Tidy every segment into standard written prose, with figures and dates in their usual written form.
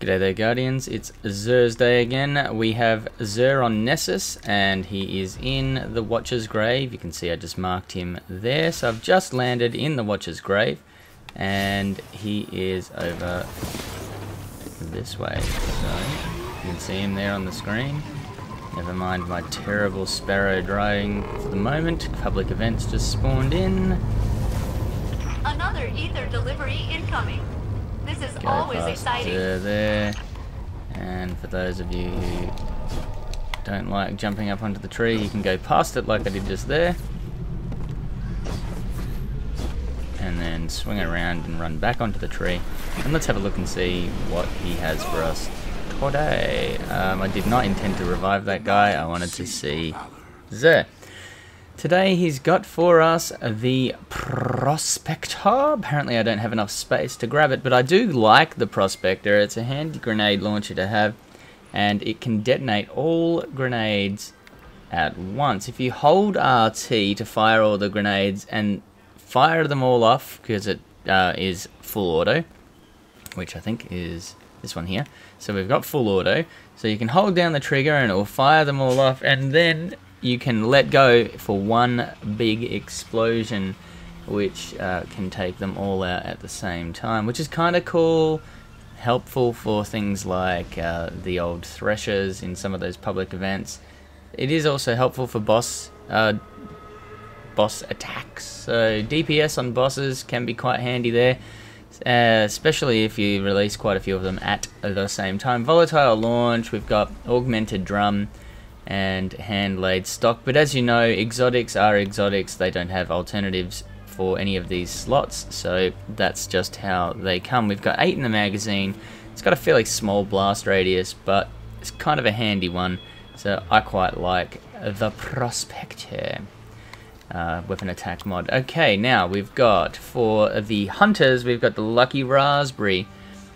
G'day there, Guardians. It's Thursday again. We have Zer on Nessus, and he is in the Watcher's Grave. You can see I just marked him there. So I've just landed in the Watcher's Grave, and he is over this way. So you can see him there on the screen. Never mind my terrible sparrow driving for the moment. Public events just spawned in. Another ether delivery incoming. This is Go always past exciting. there. And for those of you who don't like jumping up onto the tree, you can go past it like I did just there. And then swing around and run back onto the tree. And let's have a look and see what he has for us today. I did not intend to revive that guy. I wanted to see Zer. Today he's got for us the Prospector. Apparently I don't have enough space to grab it, but I do like the Prospector. It's a handy grenade launcher to have, and it can detonate all grenades at once. If you hold RT to fire all the grenades and fire them all off, because it is full auto, which I think is this one here. So we've got full auto, so you can hold down the trigger and it will fire them all off, and then you can let go for one big explosion, which can take them all out at the same time, which is kind of cool. Helpful for things like the old threshers in some of those public events. It is also helpful for boss attacks. So DPS on bosses can be quite handy there, especially if you release quite a few of them at the same time. Volatile launch, we've got augmented drum and hand-laid stock, but as you know, exotics are exotics. They don't have alternatives for any of these slots, so that's just how they come. We've got 8 in the magazine. It's got a fairly small blast radius, but it's kind of a handy one, so I quite like the Prospector weapon attack mod. Okay, now we've got, for the hunters, we've got the Lucky Raspberry.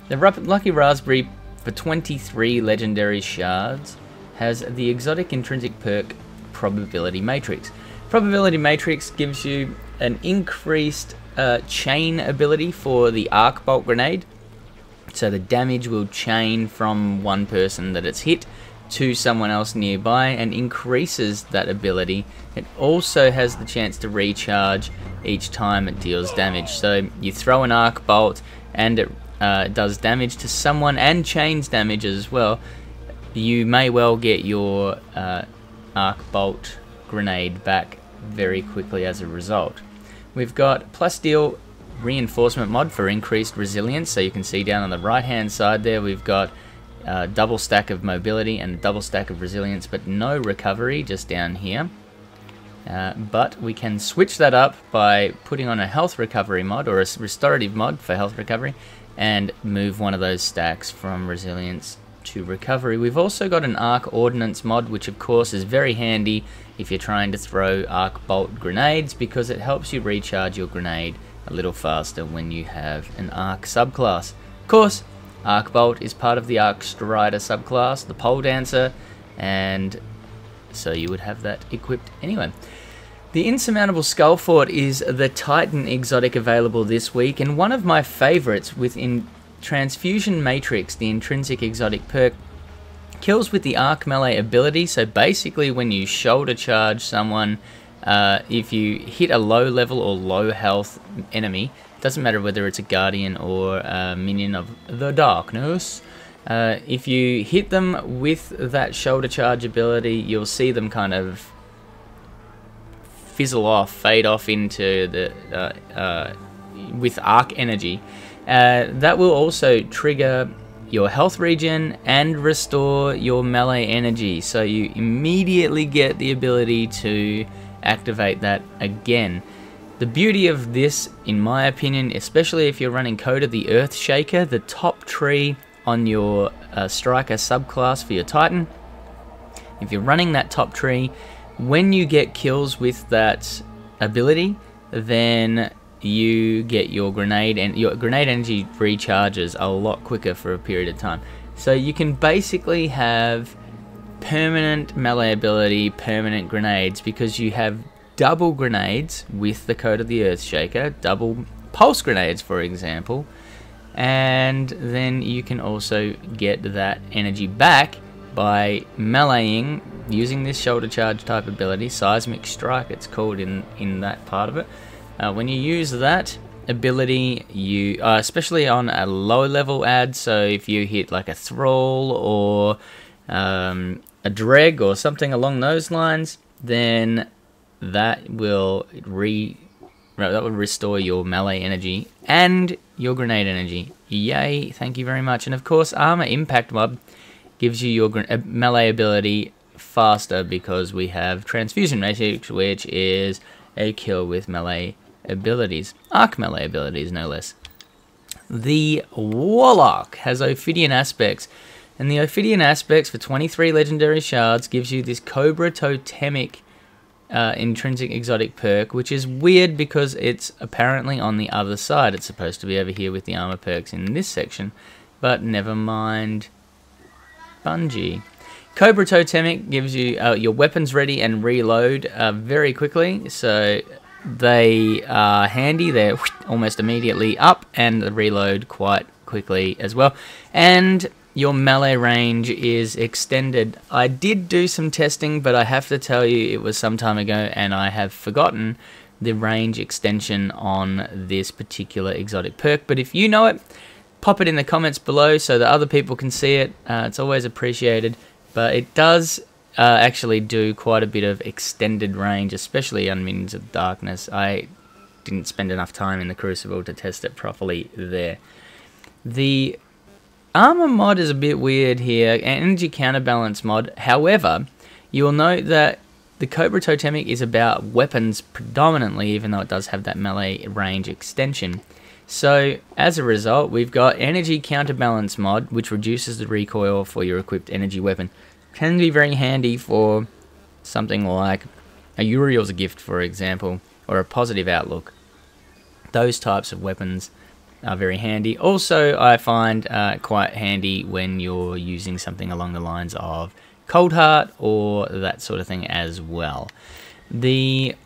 The Lucky Raspberry, for 23 legendary shards, has the exotic intrinsic perk Probability Matrix. Probability Matrix gives you an increased chain ability for the arc bolt grenade, so the damage will chain from one person that it's hit to someone else nearby and increases that ability. It also has the chance to recharge each time it deals damage, so you throw an arc bolt and it does damage to someone and chains damage as well. You may well get your arc bolt grenade back very quickly as a result. We've got Plasteel reinforcement mod for increased resilience, so you can see down on the right hand side there we've got a double stack of mobility and a double stack of resilience, but no recovery just down here. But we can switch that up by putting on a health recovery mod or a restorative mod for health recovery and move one of those stacks from resilience to recovery. We've also got an arc ordnance mod, which of course is very handy if you're trying to throw arc bolt grenades, because it helps you recharge your grenade a little faster when you have an arc subclass. Of course, arc bolt is part of the arc strider subclass, the pole dancer, and so you would have that equipped anyway. The Insurmountable Skullfort is the Titan exotic available this week, and one of my favorites within Transfusion Matrix, the intrinsic exotic perk, kills with the arc melee ability. So basically when you shoulder charge someone, if you hit a low level or low health enemy, doesn't matter whether it's a guardian or a minion of the darkness, if you hit them with that shoulder charge ability, you'll see them kind of fizzle off, fade off into the with arc energy. That will also trigger your health regen and restore your melee energy, so you immediately get the ability to activate that again. The beauty of this, in my opinion, especially if you're running Code of the Earthshaker, the top tree on your Striker subclass for your Titan, if you're running that top tree, when you get kills with that ability, then you get your grenade, and your grenade energy recharges a lot quicker for a period of time. So you can basically have permanent melee ability, permanent grenades, because you have double grenades with the Code of the Earthshaker, double pulse grenades for example, and then you can also get that energy back by meleeing using this shoulder charge type ability, Seismic Strike it's called in that part of it. When you use that ability, you especially on a low level ad, so if you hit like a Thrall or a Dreg or something along those lines, then that will restore your melee energy and your grenade energy. Yay, thank you very much. And of course, Armor Impact Mob gives you your melee ability faster because we have Transfusion Matrix, which is a kill with melee abilities. Arc melee abilities, no less. The Warlock has Ophidian Aspects, and the Ophidian Aspects for 23 legendary shards gives you this Cobra Totemic intrinsic exotic perk, which is weird because it's apparently on the other side. It's supposed to be over here with the armor perks in this section, but never mind. Bungie. Cobra Totemic gives you your weapons ready and reload very quickly, so they are handy. They're almost immediately up and reload quite quickly as well, and your melee range is extended. I did do some testing, but I have to tell you it was some time ago and I have forgotten the range extension on this particular exotic perk, but if you know it, pop it in the comments below so that other people can see it. It's always appreciated, but it does actually do quite a bit of extended range, especially on Minions of Darkness. I didn't spend enough time in the Crucible to test it properly there. The armor mod is a bit weird here, energy counterbalance mod. However, you will note that the Cobra Totemic is about weapons predominantly, even though it does have that melee range extension. So, as a result, we've got Energy Counterbalance mod, which reduces the recoil for your equipped energy weapon. Can be very handy for something like a Uriel's Gift, for example, or a Positive Outlook. Those types of weapons are very handy. Also, I find quite handy when you're using something along the lines of Cold Heart or that sort of thing as well. The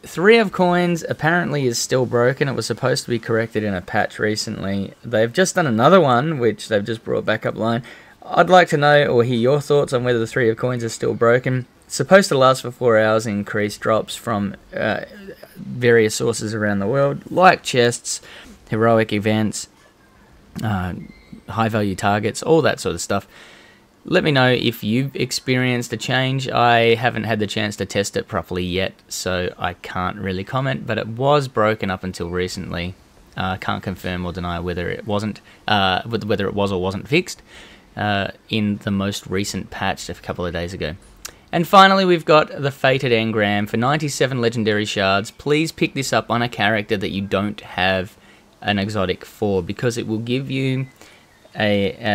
3 of Coins apparently is still broken. It was supposed to be corrected in a patch recently. They've just done another one, which they've just brought back up line. I'd like to know or hear your thoughts on whether the 3 of Coins is still broken. It's supposed to last for 4 hours and increase drops from various sources around the world, like chests, heroic events, high value targets, all that sort of stuff. Let me know if you've experienced a change. I haven't had the chance to test it properly yet, so I can't really comment, but it was broken up until recently. Can't confirm or deny whether it wasn't, whether it was or wasn't fixed in the most recent patch a couple of days ago. And finally, we've got the Fated Engram for 97 legendary shards. Please pick this up on a character that you don't have an exotic for, because it will give you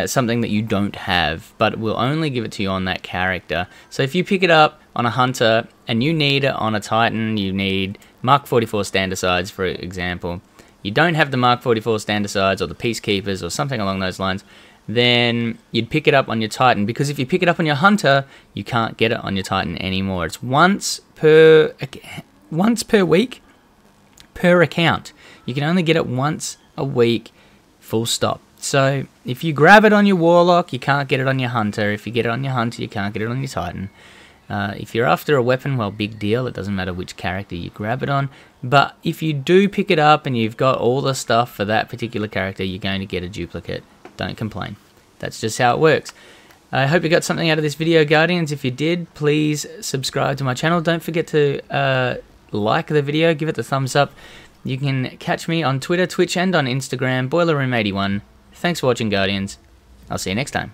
something that you don't have, but it will only give it to you on that character. So if you pick it up on a hunter and you need it on a titan, you need Mark 44 Standardides, for example, you don't have the Mark 44 Standardides or the Peacekeepers or something along those lines, then you'd pick it up on your titan, because if you pick it up on your hunter, you can't get it on your titan anymore. It's once per week per account. You can only get it once a week, full stop. So if you grab it on your Warlock, you can't get it on your Hunter. If you get it on your Hunter, you can't get it on your Titan. If you're after a weapon, well, big deal. It doesn't matter which character you grab it on. But if you do pick it up and you've got all the stuff for that particular character, you're going to get a duplicate. Don't complain. That's just how it works. I hope you got something out of this video, Guardians. If you did, please subscribe to my channel. Don't forget to like the video, give it the thumbs up. You can catch me on Twitter, Twitch, and on Instagram, BoylerRoom81. Thanks for watching, Guardians. I'll see you next time.